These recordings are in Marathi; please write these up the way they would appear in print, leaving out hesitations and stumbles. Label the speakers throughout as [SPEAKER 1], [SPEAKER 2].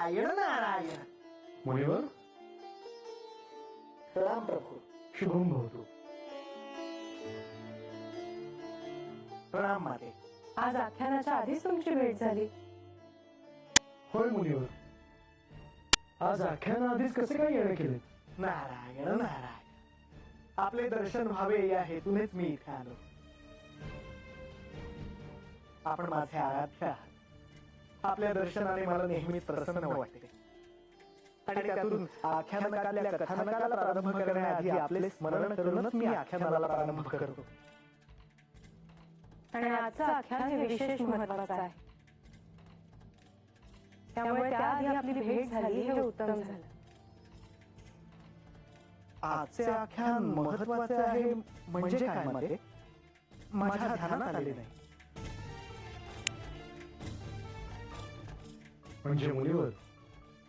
[SPEAKER 1] नारायण नारायण.
[SPEAKER 2] मुनिवर
[SPEAKER 1] प्रणाम प्रभू.
[SPEAKER 2] शुभम भवतु.
[SPEAKER 1] प्रणाम माते.
[SPEAKER 3] आज आख्यानाच्या आधीच तुमची भेट झाली.
[SPEAKER 2] होय मुनिवर, आज आख्याना आधीच कसे काय येणे केले?
[SPEAKER 1] नारायण नारायण. आपले दर्शन व्हावे या हेतूनेच मी इथे आलो. आपण माझे आराध्य आहात. आपल्या दर्शनाने मला नेहमीच प्रसन्न वाटते आणि त्यातून आख्यानकातल्या कथानकाला प्रारंभ करण्याआधी आपले स्मरण करूनच मी आख्यानाला प्रारंभ करतो.
[SPEAKER 3] आणि आजचं आख्यान हे विशेष महत्वाचं आहे. त्यामुळे त्याआधी आपली भेट झाली हे उत्तम झालं.
[SPEAKER 1] आजचे आख्यान महत्वाचे आहे म्हणजे काय माते? माझ्या ध्यानात आले नाही.
[SPEAKER 2] म्हणजे मुनिवर,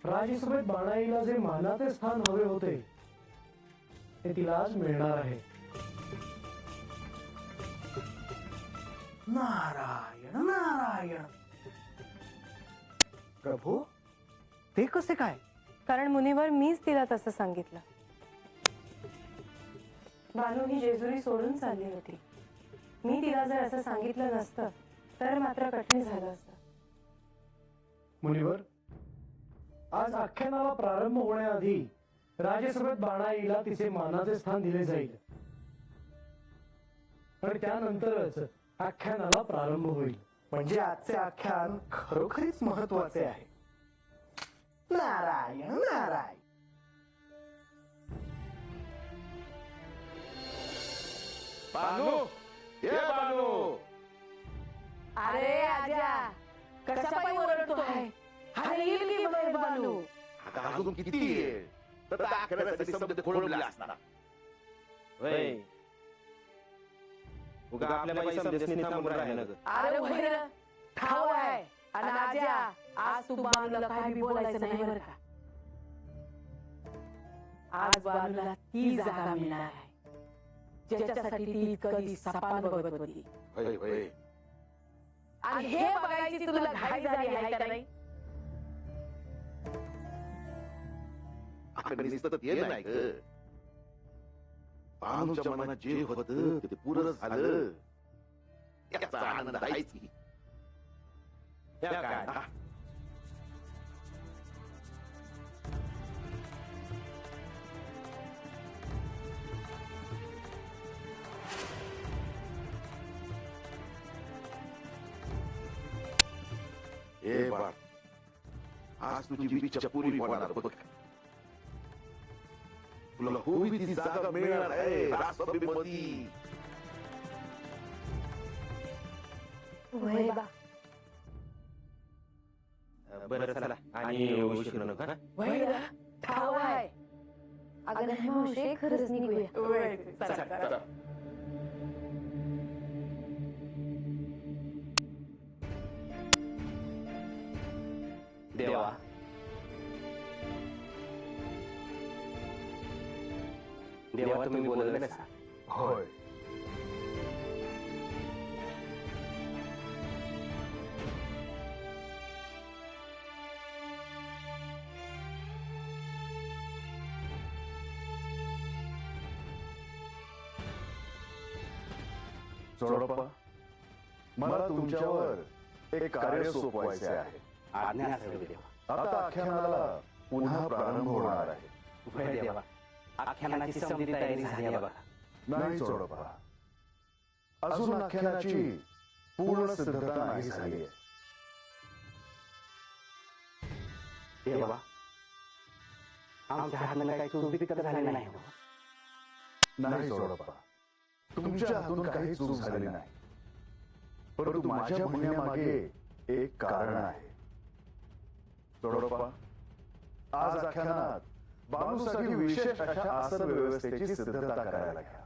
[SPEAKER 2] राजसभेत बाणाईला जे मानाचे स्थान हवे होते ते तिला आज मिळणार आहे.
[SPEAKER 1] नारायण नारायण. प्रभू, ते कसे काय?
[SPEAKER 3] कारण मुनिवर मीच तिला तसं सांगितलं. बानू ही जेजुरी सोडून चालली होती. मी तिला जर असं सांगितलं नसतं तर मात्र कठीण झालं असतं.
[SPEAKER 2] मुनिवर, आज आख्यानाला प्रारंभ होण्याआधी राजसभेत बाणाईला तिचे मानाचे स्थान दिले जाईल आणि त्यानंतरच आख्यानाला प्रारंभ होईल.
[SPEAKER 1] म्हणजे आजचे आख्यान खरोखरीच महत्वाचे आहे. नारायण नारायण.
[SPEAKER 4] बानू, ये बानू.
[SPEAKER 5] अरे आजा, कसा पाय ओरडतो आहे? अरे येईल की बाहेर बानू.
[SPEAKER 4] आता अजून किती आहे? तर आखऱ्यासाठी शब्द खोडलेला असणार.
[SPEAKER 6] होय, उगा आपल्या बाई समजेसनी थांबून राहिले ना ग.
[SPEAKER 5] अरे वैर ठाव आहे. आणि आजा, आज तू बानूला काही बी बोलायचं नाही बरं का. आज बानूला ती जागा मिळणार आहे ज्याच्यासाठी ती कधी सपान बघत होती.
[SPEAKER 4] होय होय.
[SPEAKER 5] आणि हे बघायची तुला घाई झाली आहे का नाही?
[SPEAKER 4] आकडे नुसतं ते नाही ग. बानूच्या मनात जे होतं ते पूर्ण झालं. याचा आनंद आहेच की.
[SPEAKER 6] त्या काय
[SPEAKER 4] हा? हे बघ, आज तुझी इच्छा पुरी होणार बघ. तुला हवी ती जागा मिळणार आहे राजसभेमध्ये.
[SPEAKER 3] वय बा.
[SPEAKER 6] बरं चला, आणि उशीर नको हा.
[SPEAKER 5] वैर ठाव आहे.
[SPEAKER 3] अगं नाही मावशे, खरंच निघूया.
[SPEAKER 4] चला.
[SPEAKER 6] देवा, देवा तुम्ही बोलले ना.
[SPEAKER 4] होय.
[SPEAKER 7] जोडप्पा, मला तुमच्यावर एक कार्य सोपवायचे आहे.
[SPEAKER 6] आज्ञा असावी देवा.
[SPEAKER 7] आता आख्यानाला पुन्हा प्रारंभ होणार आहे.
[SPEAKER 6] होय देवा, आख्यानाची समधी तयारी झाली आहे बघा.
[SPEAKER 7] नाही जोडप्पा, अजून आख्यानाची पूर्ण सिद्धता नाही झाली आहे.
[SPEAKER 6] देवा, आमच्या हाताने काही चूक बिकट झाली नाही.
[SPEAKER 7] नाही जोडप्पा, तुमच्या हातून काही चूक झाली नाही. परंतु माझ्या म्हणण्यामागे एक कारण आहे. जोडप्पा, आज आख्यानात बानूसाठी विशेष अशा आसन व्यवस्थेची सिद्धता करायला घ्या.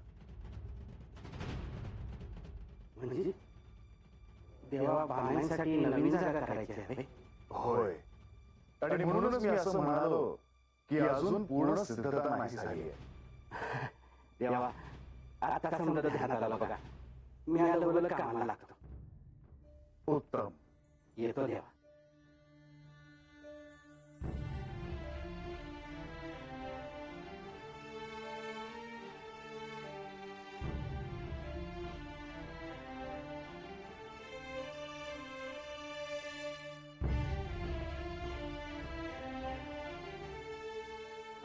[SPEAKER 6] म्हणजे देवा, बाणांसाठी नवीन जागा करायची आहे.
[SPEAKER 7] होय, आणि म्हणूनच मी असं म्हणालो की अजून पूर्ण सिद्धता नाही झाली आहे.
[SPEAKER 6] देवा, आता समजा ध्यानात आला बघा. मी आलो कामाला लागतो.
[SPEAKER 7] उत्तम.
[SPEAKER 6] येतो देवा.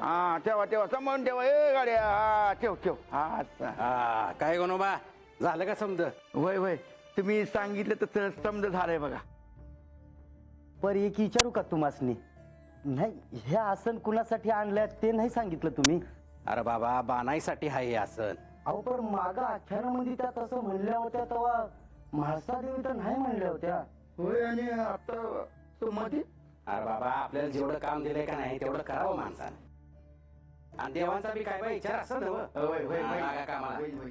[SPEAKER 4] हा ठेवा ठेवा सांभाळून ठेवा ए गाड्या हा ठेव ठेव हा अच्छा.
[SPEAKER 6] हा काय गणोबा झालं का समज
[SPEAKER 4] होय होय तुम्ही सांगितलं तर समज झालंय बघा.
[SPEAKER 8] पर एक विचारू का तुम्हासनी? नाही, हे आसन कुणासाठी आणलंय ते नाही सांगितलं तुम्ही.
[SPEAKER 6] अरे बाबा बाणाईसाठी आहे हे आसन.
[SPEAKER 8] अहो पण माग आख्यानामध्ये त्या तसं म्हणल्या होत्या तेव्हा म्हाळसा देवी तर नाही म्हणल्या होत्या.
[SPEAKER 4] होय आणि आता मध्ये
[SPEAKER 6] अरे बाबा आपल्याला जेवढं काम दिलंय का नाही तेवढं करावं माणसानं. आणि देवांचा बी काय बा विचार असं नव्ह.
[SPEAKER 4] होय होय होय
[SPEAKER 6] लागा कामाला.
[SPEAKER 4] होय, होय.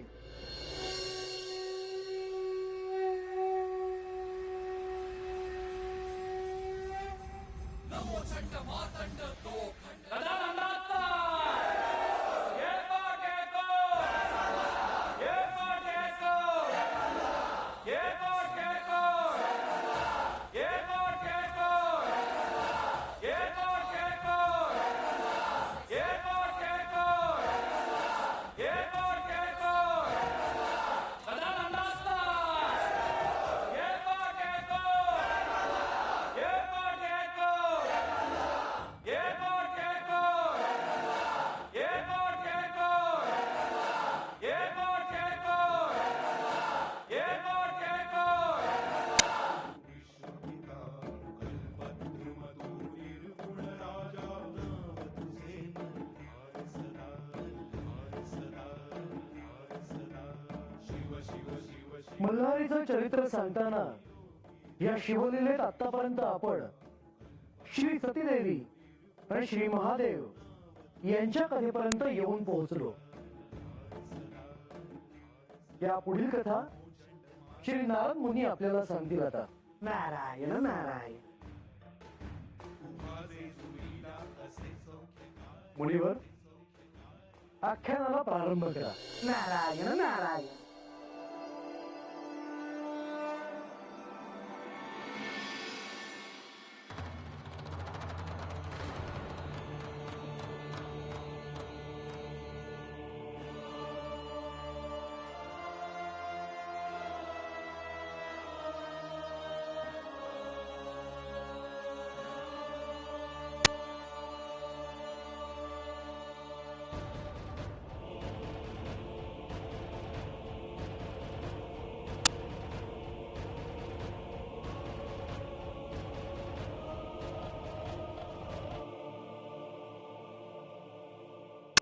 [SPEAKER 2] मल्हारीचं चरित्र सांगताना या शिवलीलेत आतापर्यंत आपण श्री सतीदेवी आणि श्री महादेव यांच्या कथेपर्यंत येऊन पोहोचलो. या पुढील कथा श्री नारद मुनी आपल्याला सांगतील आता.
[SPEAKER 1] नारायण नारायण.
[SPEAKER 2] मुनीवर आख्यानाला प्रारंभ करा.
[SPEAKER 1] नारायण नारायण.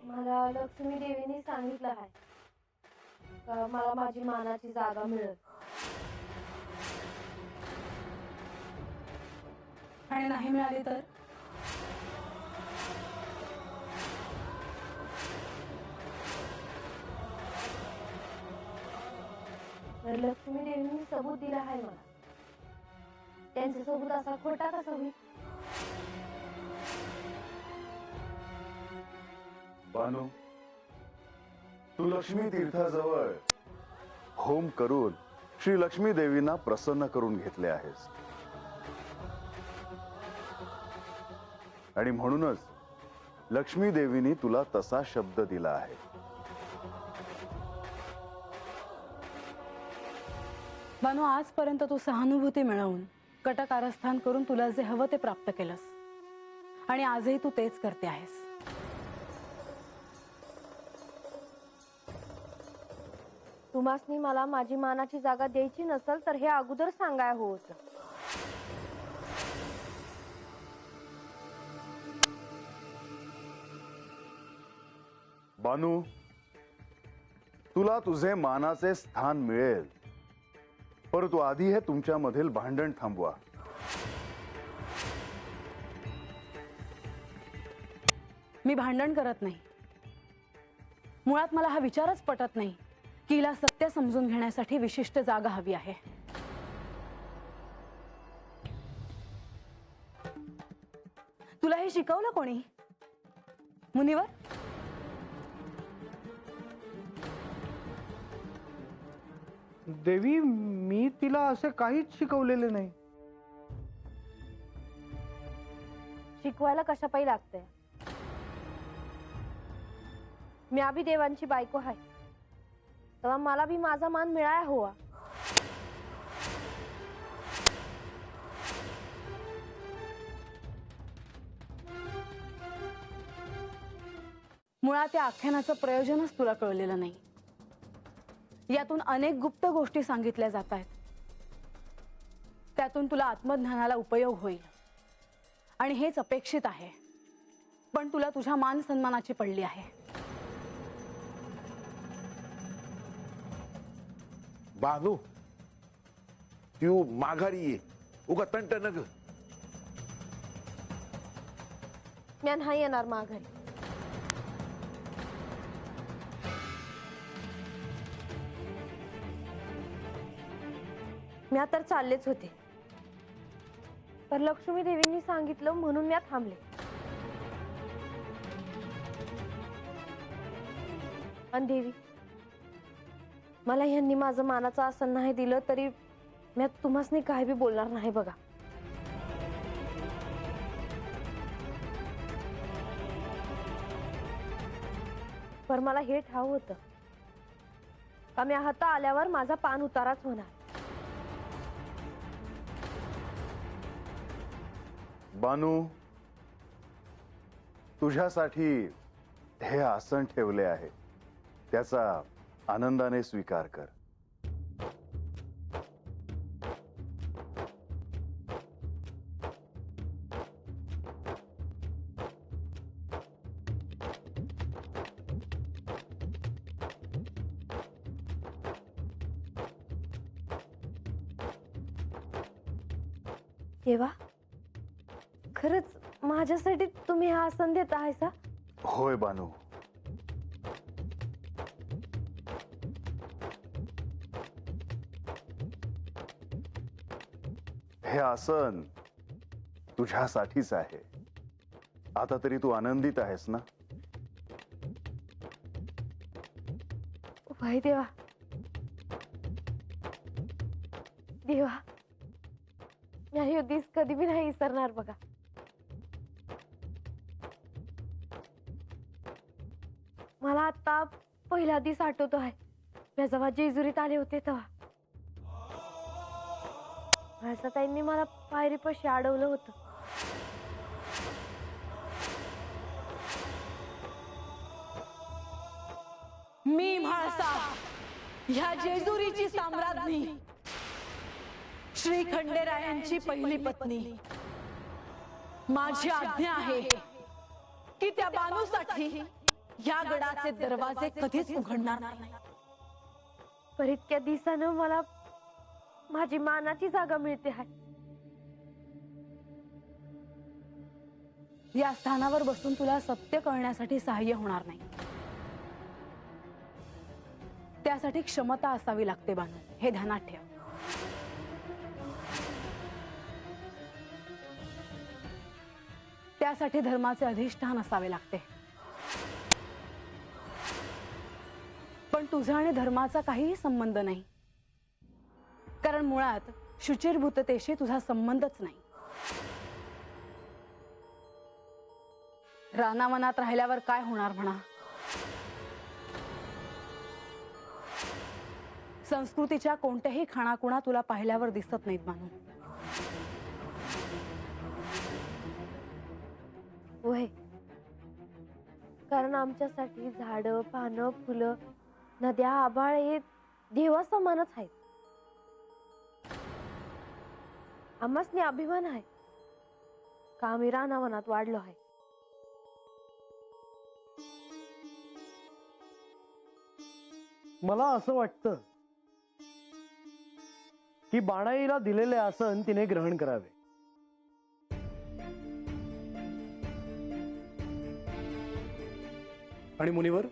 [SPEAKER 3] मला लक्ष्मी देवीने सांगितलं आहे का मला माझी मानाची जागा मिळेल.
[SPEAKER 5] आणि नाही मिळाली तर
[SPEAKER 3] तर लक्ष्मी देवीने सबूत दिला आहे मला. त्यांचा सबूत असा खोटा कसा होईल?
[SPEAKER 7] बानू तू लक्ष्मी तीर्थाजवळ होम करून श्री लक्ष्मी देवींना प्रसन्न करून घेतले आहेस आणि म्हणूनच लक्ष्मी देवीनी तुला तसा शब्द दिला आहे.
[SPEAKER 5] बानू आजपर्यंत तू सहानुभूती मिळवून कटकारस्थान करून तुला जे हवं ते प्राप्त केलंस आणि आजही तू तेच करते आहेस.
[SPEAKER 3] तुम्हासनी मला माझी मानाची जागा द्यायची नसेल तर हे अगोदर सांगाय होत.
[SPEAKER 7] बानू तुला तुझे मानाचे स्थान मिळेल परंतु आधी हे तुमच्यामधील भांडण थांबवा.
[SPEAKER 5] मी भांडण करत नाही. मुळात मला हा विचारच पटत नाही की हिला सत्य समजून घेण्यासाठी विशिष्ट जागा हवी आहे. तुला हे शिकवलं कोणी मुनिवर?
[SPEAKER 2] देवी मी तिला असे काहीच शिकवलेले नाही.
[SPEAKER 3] शिकवायला कशापायी लागतंय? मी बी देवांची बायको आहे तेव्हा मला बी माझा मान मिळाया हवा.
[SPEAKER 5] मुळात या आख्यानाचं प्रयोजनच तुला कळलेलं नाही. यातून अनेक गुप्त गोष्टी सांगितल्या जात आहेत. त्यातून तुला आत्मज्ञानाला उपयोग होईल आणि हेच अपेक्षित आहे. पण तुला तुझ्या मान सन्मानाची पडली आहे.
[SPEAKER 4] बानू तू माघारी ये, उगा तंट नग.
[SPEAKER 9] मी नाही येणार माघारी. मी तर चाललेच होते, पण लक्ष्मी देवींनी सांगितलं म्हणून मी थांबले. आणि देवी, मला ह्यांनी माझं मानाचं आसन नाही दिलं तरी मी तुम्हासनी काय बी बोलणार नाही बघा. पर मला हे ठाव होतं का मी हाता आल्यावर माझा पान उताराच होणार.
[SPEAKER 7] बानू, तुझ्यासाठी हे आसन ठेवले आहे, त्याचा आनंदाने स्वीकार कर.
[SPEAKER 9] देवा, खरंच माझ्यासाठी तुम्ही हा आसन देत आहात?
[SPEAKER 7] होय बानू. हे आसन तुझ्यासाठीच आहे. आता तरी तू आनंदित आहेस ना?
[SPEAKER 9] भाई देवा, देवा, मी हे दिस कधी बी नाही विसरणार बघा. मला आता पहिला दिवस आठवतो आहे, मी जेव्हा जेजुरीत आले होते तेव्हा ताईंनी मला पायरीपाशी अडवलं होतं.
[SPEAKER 5] मी म्हाळसा ह्या जेजुरीची साम्राज्ञी, श्री खंडेरायांची पहिली पत्नी. माझी आज्ञा आहे की त्या बानूसाठी या गडाचे दरवाजे कधीच उघडणार नाही.
[SPEAKER 9] पर इतक्या दिवसानं मला माझी मानाची जागा मिळते आहे.
[SPEAKER 5] या स्थानावर बसून तुला सत्य कळण्यासाठी सहाय्य होणार नाही. त्यासाठी क्षमता असावी लागते बानू, हे ध्यानात ठेव. त्यासाठी धर्माचे अधिष्ठान असावे लागते. पण तुझा आणि धर्माचा काहीही संबंध नाही, कारण मुळात शुचिर्भूततेशी तुझा संबंधच नाही. रानावनात राहिल्यावर काय होणार म्हणा. संस्कृतीच्या कोणत्याही खाणाखुणा तुला पाहिल्यावर दिसत नाहीत बानू.
[SPEAKER 9] होय, कारण आमच्यासाठी झाडं, पानं, फुलं, नद्या, आभाळ हे देवासमानच आहेत. आम्हासनी अभिमान आहे का आम्ही रानावनात वाढलो आहे.
[SPEAKER 2] मला असं वाटतं की बाणाईला दिलेले आसन तिने ग्रहण करावे. आणि मुनिवर,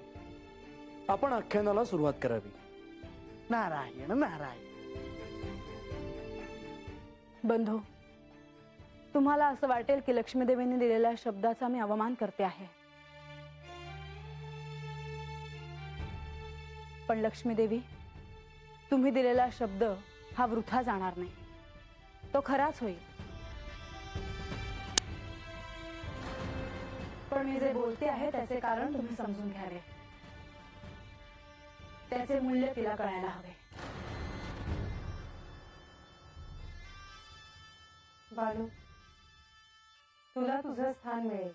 [SPEAKER 2] आपण आख्यानाला सुरुवात करावी.
[SPEAKER 1] नारायण नारायण.
[SPEAKER 5] बंधू, तुम्हाला असं वाटेल की लक्ष्मीदेवींनी दिलेल्या शब्दाचा मी अवमान करते आहे, पण लक्ष्मीदेवी, तुम्ही दिलेला शब्द हा वृथा जाणार नाही, तो खराच होईल. पण मी जे बोलते आहे त्याचे कारण तुम्ही समजून घ्यावे. त्याचे मूल्य तिला कळायला हवे.
[SPEAKER 3] बानू, तुला तुझं स्थान मिळेल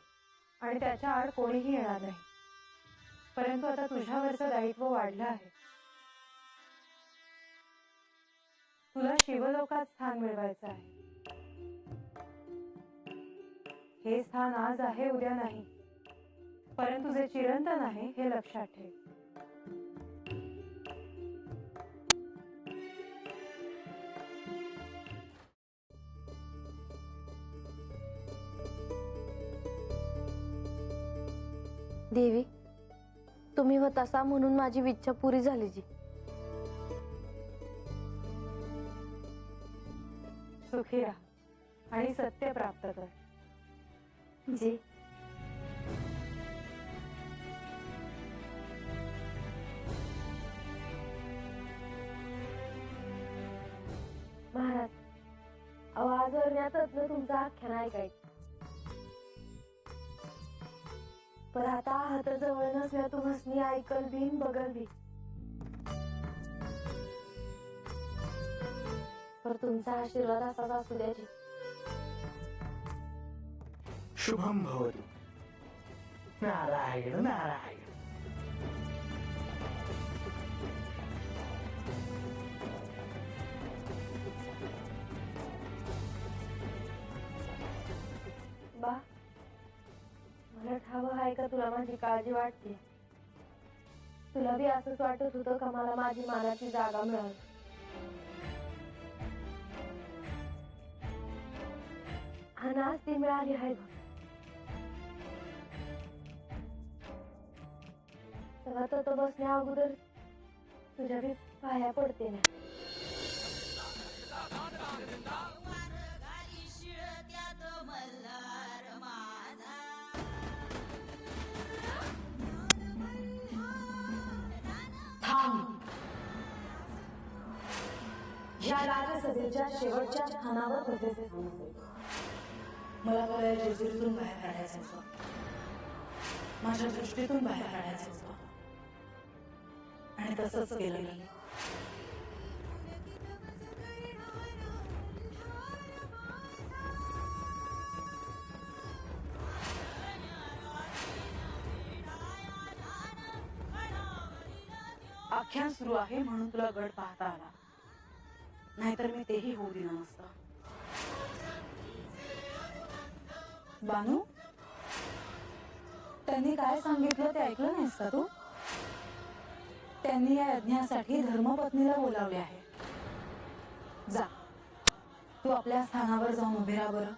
[SPEAKER 3] आणि त्याच्या आड कोणीही येणार नाही. परंतु आता तुझ्यावरचं दायित्व वाढलं आहे. तुला शिवलोकात स्थान मिळवायचं आहे. हे स्थान आज आहे उद्या नाही, परंतु जे चिरंतन आहे हे लक्षात ठेव.
[SPEAKER 9] देवी, तुम्ही होतासा म्हणून माझी इच्छा पुरी झाली जी.
[SPEAKER 3] सुखी राहा आणि सत्य प्राप्त कर.
[SPEAKER 9] जी. महाराज, आवाज वरण्यातच तुमचा आख्यान ऐकायचं. पण आता हात जवळ नसल्या तुम्हासनी ऐकल भीन बगल भी. पर तुमचा आशीर्वाद असाच असू द्याची.
[SPEAKER 1] शुभम भवतु. नारायण नारायण.
[SPEAKER 9] बा, मला ठावं आहे का तुला माझी काळजी वाटते. तुला बी असंच वाटत होतं का मला माझी मानाची जागा मिळाली. आणि आज ती मिळाली आहे बघ. तेव्हा तर बसण्या अगोदर तुझ्या बी पाया पडते ना.
[SPEAKER 5] या राजसभेच्या शेवटच्या स्थानावर होते. मला मला या जेजुरीतून बाहेर काढायचं होतं. माझ्या दृष्टीतून बाहेर काढायचं होतं आणि तसंच केलं मी. आख्यान सुरू आहे म्हणून तुला गड पाहता आला, नाहीतर मी तेही होऊ दिलं नसतं. बानू, त्यांनी काय सांगितलं ते ऐकलं नाहीस का तू? त्यांनी या यज्ञासाठी धर्मपत्नीला बोलावले आहे. जा, तू आपल्या स्थानावर जाऊन उभे राहा बरं.